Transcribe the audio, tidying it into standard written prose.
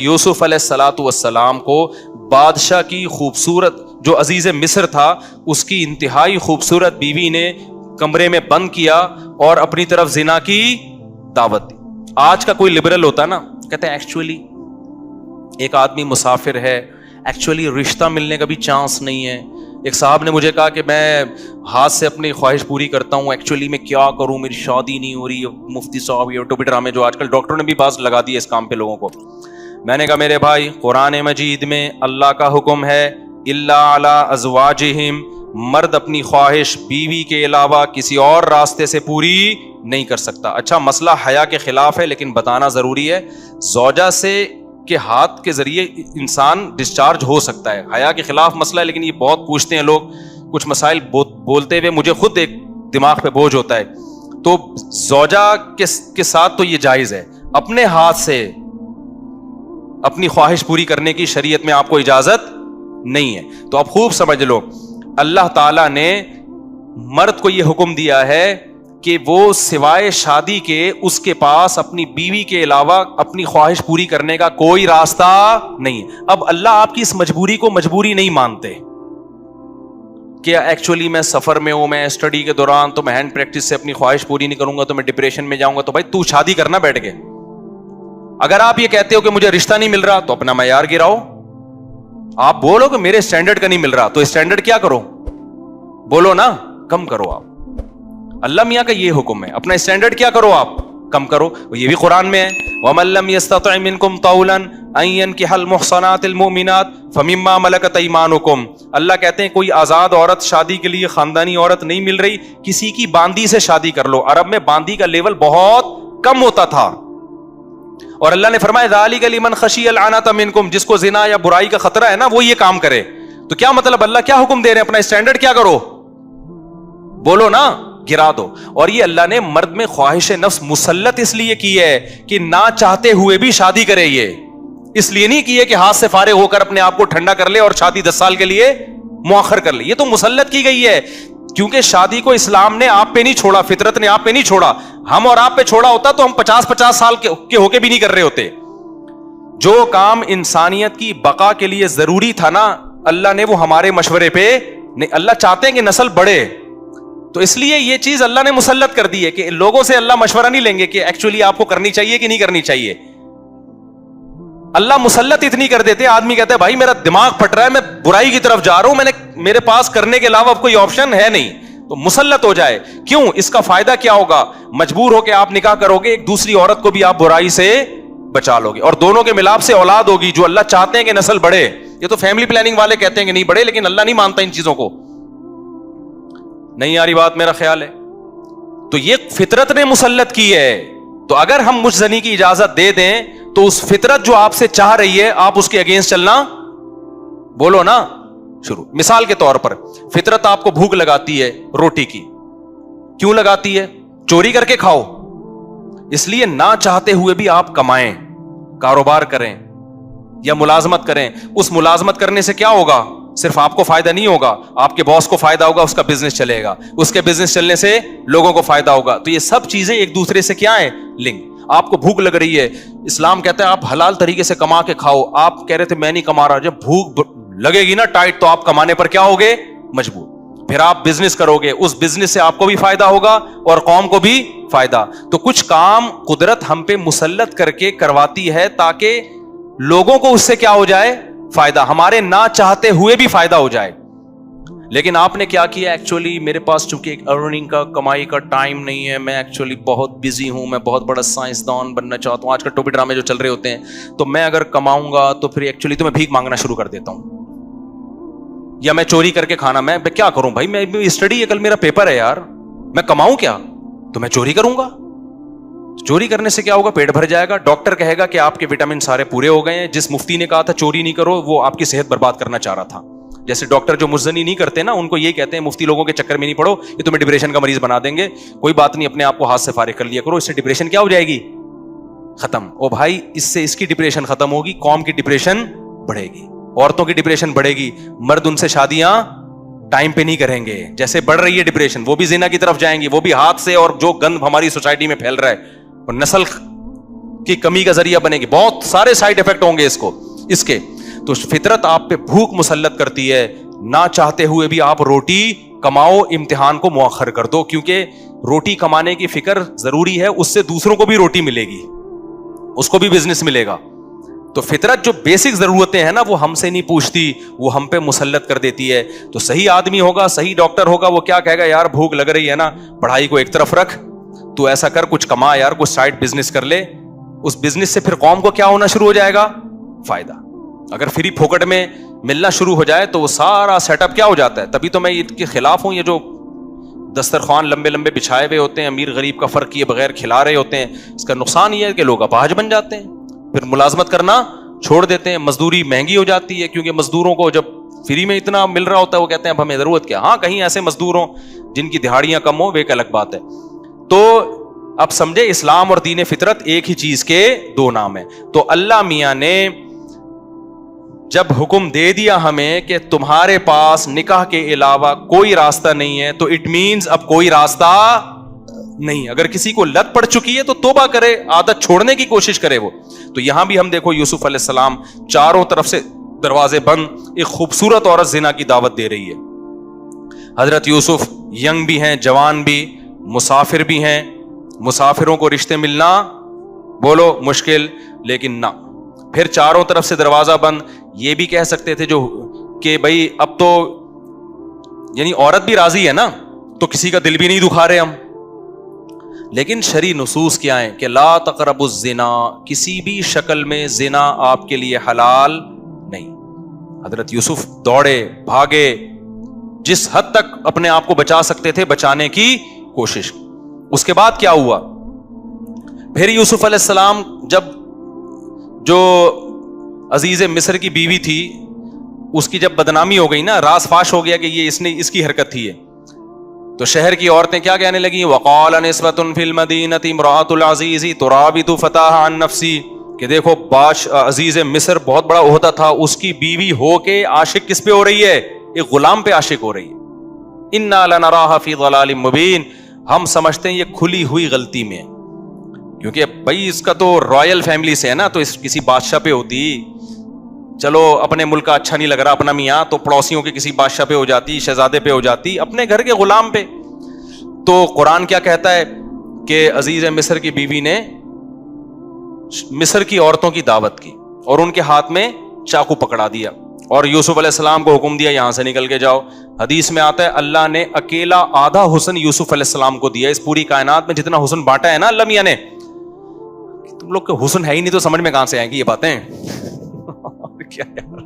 یوسف علیہ الصلاۃ والسلام کو بادشاہ کی خوبصورت جو عزیز مصر تھا اس کی انتہائی خوبصورت بیوی نے کمرے میں بند کیا اور اپنی طرف زنا کی دعوت دی. آج کا کوئی لبرل ہوتا نا کہتے ہیں ایکچولی ایک آدمی مسافر ہے, ایکچولی رشتہ ملنے کا بھی چانس نہیں ہے. ایک صاحب نے مجھے کہا کہ میں ہاتھ سے اپنی خواہش پوری کرتا ہوں, ایکچولی میں کیا کروں, میری شادی نہیں ہو رہی. مفتی صاحب یہ ٹوپی ڈرامے جو آج کل ڈاکٹروں نے بھی باز لگا دی اس کام پہ لوگوں کو. میں نے کہا میرے بھائی قرآن مجید میں اللہ کا حکم ہے الا علی ازواجہم, مرد اپنی خواہش بیوی کے علاوہ کسی اور راستے سے پوری نہیں کر سکتا. اچھا مسئلہ حیا کے خلاف ہے لیکن بتانا ضروری ہے, زوجہ سے کے ہاتھ کے ذریعے انسان ڈسچارج ہو سکتا ہے. حیا کے خلاف مسئلہ ہے لیکن یہ بہت پوچھتے ہیں لوگ, کچھ مسائل بولتے ہوئے مجھے خود ایک دماغ پہ بوجھ ہوتا ہے. تو زوجہ کے ساتھ تو یہ جائز ہے, اپنے ہاتھ سے اپنی خواہش پوری کرنے کی شریعت میں آپ کو اجازت نہیں ہے. تو اب خوب سمجھ لو, اللہ تعالیٰ نے مرد کو یہ حکم دیا ہے کہ وہ سوائے شادی کے اس کے پاس اپنی بیوی کے علاوہ اپنی خواہش پوری کرنے کا کوئی راستہ نہیں ہے. اب اللہ آپ کی اس مجبوری کو مجبوری نہیں مانتے کہ ایکچولی میں سفر میں ہوں, میں اسٹڈی کے دوران تو میں ہینڈ پریکٹس سے اپنی خواہش پوری نہیں کروں گا تو میں ڈپریشن میں جاؤں گا. تو بھائی تو شادی کرنا بیٹھ کے. اگر آپ یہ کہتے ہو کہ مجھے رشتہ نہیں مل رہا تو اپنا معیار گراؤ. آپ بولو کہ میرے اسٹینڈرڈ کا نہیں مل رہا تو اسٹینڈرڈ کیا کرو, بولو نا کم کرو. آپ اللہ میاں کا یہ حکم ہے, اپنا اسٹینڈرڈ کیا کرو, آپ کم کرو. یہ بھی قرآن میں ہے وَمَن لَّمْ يَسْتَطِعْ مِنكُمْ طَوْلًا أَن يَنكِحَ الْمُحْصَنَاتِ الْمُؤْمِنَاتِ فَمِمَّا مَلَكَتْ أَيْمَانُكُمْ. اللہ کہتے ہیں کوئی آزاد عورت شادی کے لیے خاندانی عورت نہیں مل رہی, کسی کی باندی سے شادی کر لو. عرب میں باندی کا لیول بہت کم ہوتا تھا اور اللہ نے فرمایا ذَلِكَ لِمَنْ خَشِيَ الْعَنَةَ مِنكُمْ, جس کو زنا یا برائی کا خطرہ ہے نا وہ یہ کام کرے. تو کیا مطلب اللہ کیا حکم دے رہے ہیں, اپنا اسٹینڈرڈ کیا کرو, بولو نا گرا دو. اور یہ اللہ نے مرد میں خواہش نفس مسلط اس لیے کی ہے کہ نہ چاہتے ہوئے بھی شادی کرے. یہ اس لیے نہیں کی ہے کہ ہاتھ سے فارغ ہو کر اپنے آپ کو ٹھنڈا کر لے اور شادی 10 سال کے لیے مؤخر کر لے. یہ تو مسلط کی گئی ہے کیونکہ شادی کو اسلام نے آپ پہ نہیں چھوڑا, فطرت نے آپ پہ نہیں چھوڑا. ہم اور آپ پہ چھوڑا ہوتا تو ہم 50 سال کے ہو کے بھی نہیں کر رہے ہوتے. جو کام انسانیت کی بقا کے لیے ضروری تھا نا اللہ نے وہ ہمارے مشورے پہ نہیں. اللہ چاہتے ہیں کہ نسل بڑھے تو اس لیے یہ چیز اللہ نے مسلط کر دی ہے کہ لوگوں سے اللہ مشورہ نہیں لیں گے کہ ایکچولی آپ کو کرنی چاہیے کہ نہیں کرنی چاہیے. اللہ مسلط اتنی کر دیتے, آدمی کہتا ہے بھائی میرا دماغ پھٹ رہا ہے, میں برائی کی طرف جا رہا ہوں, میرے پاس کرنے کے علاوہ کوئی آپشن ہے نہیں, تو مسلط ہو جائے. کیوں, اس کا فائدہ کیا ہوگا, مجبور ہو کے آپ نکاح کرو گے, ایک دوسری عورت کو بھی آپ برائی سے بچا لو گے اور دونوں کے ملاپ سے اولاد ہوگی جو اللہ چاہتے ہیں کہ نسل بڑھے. یہ تو فیملی پلاننگ والے کہتے ہیں کہ نہیں بڑھے لیکن اللہ نہیں مانتا ان چیزوں کو. نہیں آ رہی بات میرا خیال ہے. تو یہ فطرت نے مسلط کی ہے. تو اگر ہم مجزنی کی اجازت دے دیں تو اس فطرت جو آپ سے چاہ رہی ہے آپ اس کے اگینسٹ چلنا, بولو نا شروع. مثال کے طور پر فطرت آپ کو بھوک لگاتی ہے روٹی کی, کیوں لگاتی ہے, چوری کر کے کھاؤ. اس لیے نہ چاہتے ہوئے بھی آپ کمائیں, کاروبار کریں یا ملازمت کریں. اس ملازمت کرنے سے کیا ہوگا, صرف آپ کو فائدہ نہیں ہوگا, آپ کے باس کو فائدہ ہوگا, اس کا بزنس چلے گا, اس کے بزنس چلنے سے لوگوں کو فائدہ ہوگا. تو یہ سب چیزیں ایک دوسرے سے کیا ہیں, لنک. آپ کو بھوک لگ رہی ہے, اسلام کہتا ہے آپ حلال طریقے سے کما کے کھاؤ. آپ کہہ رہے تھے میں نہیں کما رہا, جب بھوک لگے گی نا ٹائٹ تو آپ کمانے پر کیا ہوگے, مجبور. پھر آپ بزنس کرو گے, اس بزنس سے آپ کو بھی فائدہ ہوگا اور قوم کو بھی فائدہ. تو کچھ کام قدرت ہم پہ مسلط کر کے کرواتی ہے تاکہ لوگوں کو اس سے کیا ہو جائے, فائدہ, ہمارے نہ چاہتے ہوئے بھی فائدہ ہو جائے. لیکن آپ نے کیا کیا, ایکچولی میرے پاس چونکہ ایک ارننگ کا کمائی کا ٹائم نہیں ہے, میں ایکچولی بہت بزی ہوں, میں بہت بڑا سائنسدان بننا چاہتا ہوں. آج کل ٹوپی ڈرامے جو چل رہے ہوتے ہیں, تو میں اگر کماؤں گا تو پھر ایکچولی تو میں بھیک مانگنا شروع کر دیتا ہوں یا میں چوری کر کے کھانا. میں کیا کروں بھائی, میں اسٹڈی ہے, کل میرا پیپر ہے یار, میں کماؤں کیا, تو میں چوری کروں گا. چوری کرنے سے کیا ہوگا, پیٹ بھر جائے گا. ڈاکٹر کہے گا کہ آپ کے وٹامن سارے پورے ہو گئے ہیں. جس مفتی نے کہا تھا چوری نہیں کرو وہ آپ کی صحت برباد کرنا چاہ رہا تھا. جیسے ڈاکٹر جو مجزنی نہیں کرتے نا ان کو یہ کہتے ہیں مفتی لوگوں کے چکر میں نہیں پڑو, یہ تمہیں ڈپریشن کا مریض بنا دیں گے. کوئی بات نہیں, اپنے آپ کو ہاتھ سے فارغ کر لیا کرو, اس سے ڈپریشن کیا ہو جائے گی, ختم. او بھائی اس سے اس کی ڈپریشن ختم ہوگی, قوم کی ڈپریشن بڑھے گی, عورتوں کی ڈپریشن بڑھے گی. مرد ان سے شادیاں ٹائم پہ نہیں کریں گے. جیسے بڑھ رہی ہے ڈپریشن وہ بھی زنا کی طرف جائیں گی, وہ بھی ہاتھ سے, اور جو گند ہماری سوسائٹی میں پھیل رہا ہے اور نسل کی کمی کا ذریعہ بنے گی, بہت سارے سائیڈ افیکٹ ہوں گے اس کے. تو فطرت آپ پہ بھوک مسلط کرتی ہے, نہ چاہتے ہوئے بھی آپ روٹی کماؤ, امتحان کو مؤخر کر دو, کیونکہ روٹی کمانے کی فکر ضروری ہے, اس سے دوسروں کو بھی روٹی ملے گی, اس کو بھی بزنس ملے گا. تو فطرت جو بیسک ضرورتیں ہیں نا وہ ہم سے نہیں پوچھتی, وہ ہم پہ مسلط کر دیتی ہے. تو صحیح آدمی ہوگا, صحیح ڈاکٹر ہوگا, وہ کیا کہے گا, یار بھوک لگ رہی ہے نا, پڑھائی کو ایک طرف رکھ, تو ایسا کر, کچھ کما یار, کچھ سائڈ بزنس کر لے. اس بزنس سے پھر قوم کو کیا ہونا شروع ہو جائے گا, فائدہ. اگر فری پھوکٹ میں ملنا شروع ہو جائے تو وہ سارا سیٹ اپ کیا ہو جاتا ہے. تبھی تو میں ان کے خلاف ہوں, یہ جو دسترخوان لمبے لمبے بچھائے ہوئے ہوتے ہیں, امیر غریب کا فرق کیے بغیر کھلا رہے ہوتے ہیں. اس کا نقصان یہ ہے کہ لوگ اپاہج بن جاتے ہیں, پھر ملازمت کرنا چھوڑ دیتے ہیں, مزدوری مہنگی ہو جاتی ہے, کیونکہ مزدوروں کو جب فری میں اتنا مل رہا ہوتا ہے وہ کہتے ہیں اب ہمیں ضرورت کیا. ہاں کہیں ایسے مزدور ہوں جن کی دہاڑیاں کم ہوں, وہ ایک الگ بات ہے. تو اب سمجھے, اسلام اور دین فطرت ایک ہی چیز کے دو نام ہیں. تو اللہ میاں نے جب حکم دے دیا ہمیں کہ تمہارے پاس نکاح کے علاوہ کوئی راستہ نہیں ہے, تو اٹ مینز اب کوئی راستہ نہیں. اگر کسی کو لت پڑ چکی ہے تو توبہ کرے, عادت چھوڑنے کی کوشش کرے وہ. تو یہاں بھی ہم دیکھو یوسف علیہ السلام چاروں طرف سے دروازے بند, ایک خوبصورت عورت زنا کی دعوت دے رہی ہے. حضرت یوسف ینگ بھی ہیں, جوان بھی, مسافر بھی ہیں. مسافروں کو رشتے ملنا بولو مشکل, لیکن نہ, پھر چاروں طرف سے دروازہ بند. یہ بھی کہہ سکتے تھے جو کہ بھائی اب تو یعنی عورت بھی راضی ہے نا, تو کسی کا دل بھی نہیں دکھا رہے ہم. لیکن شرعی نصوص کیا ہیں کہ لا تقربوا الزنا, کسی بھی شکل میں زنا آپ کے لیے حلال نہیں. حضرت یوسف دوڑے بھاگے, جس حد تک اپنے آپ کو بچا سکتے تھے بچانے کی کوشش. اس کے بعد کیا ہوا, پھر یوسف علیہ السلام جب جو عزیز مصر کی بیوی تھی اس کی جب بدنامی ہو گئی نا, راز فاش ہو گیا کہ یہ اس کی حرکت تھی, تو شہر کی عورتیں کیا کہنے لگیں, وقال نسوۃ فی المدینۃ امرأۃ العزیز تراود فتاها عن نفسی, کہ دیکھو عزیز مصر بہت بڑا عہدہ تھا, اس کی بیوی ہو کے عاشق کس پہ ہو رہی ہے, ایک غلام پہ عاشق ہو رہی ہے. انا لنراها فی ضلال مبین, ہم سمجھتے ہیں یہ کھلی ہوئی غلطی میں, کیونکہ بھائی اس کا تو رائل فیملی سے ہے نا, تو اس کسی بادشاہ پہ ہوتی, چلو اپنے ملک کا اچھا نہیں لگ رہا اپنا میاں, تو پڑوسیوں کے کسی بادشاہ پہ ہو جاتی, شہزادے پہ ہو جاتی, اپنے گھر کے غلام پہ. تو قرآن کیا کہتا ہے کہ عزیز مصر کی بیوی نے مصر کی عورتوں کی دعوت کی اور ان کے ہاتھ میں چاقو پکڑا دیا, اور یوسف علیہ السلام کو حکم دیا یہاں سے نکل کے جاؤ. حدیث میں آتا ہے اللہ نے اکیلا آدھا حسن یوسف علیہ السلام کو دیا. اس پوری کائنات میں جتنا حسن بانٹا ہے نا اللہ میاں نے, تم لوگ کے حسن ہے ہی نہیں تو سمجھ میں کہاں سے آئیں گی یہ باتیں. کیا یار,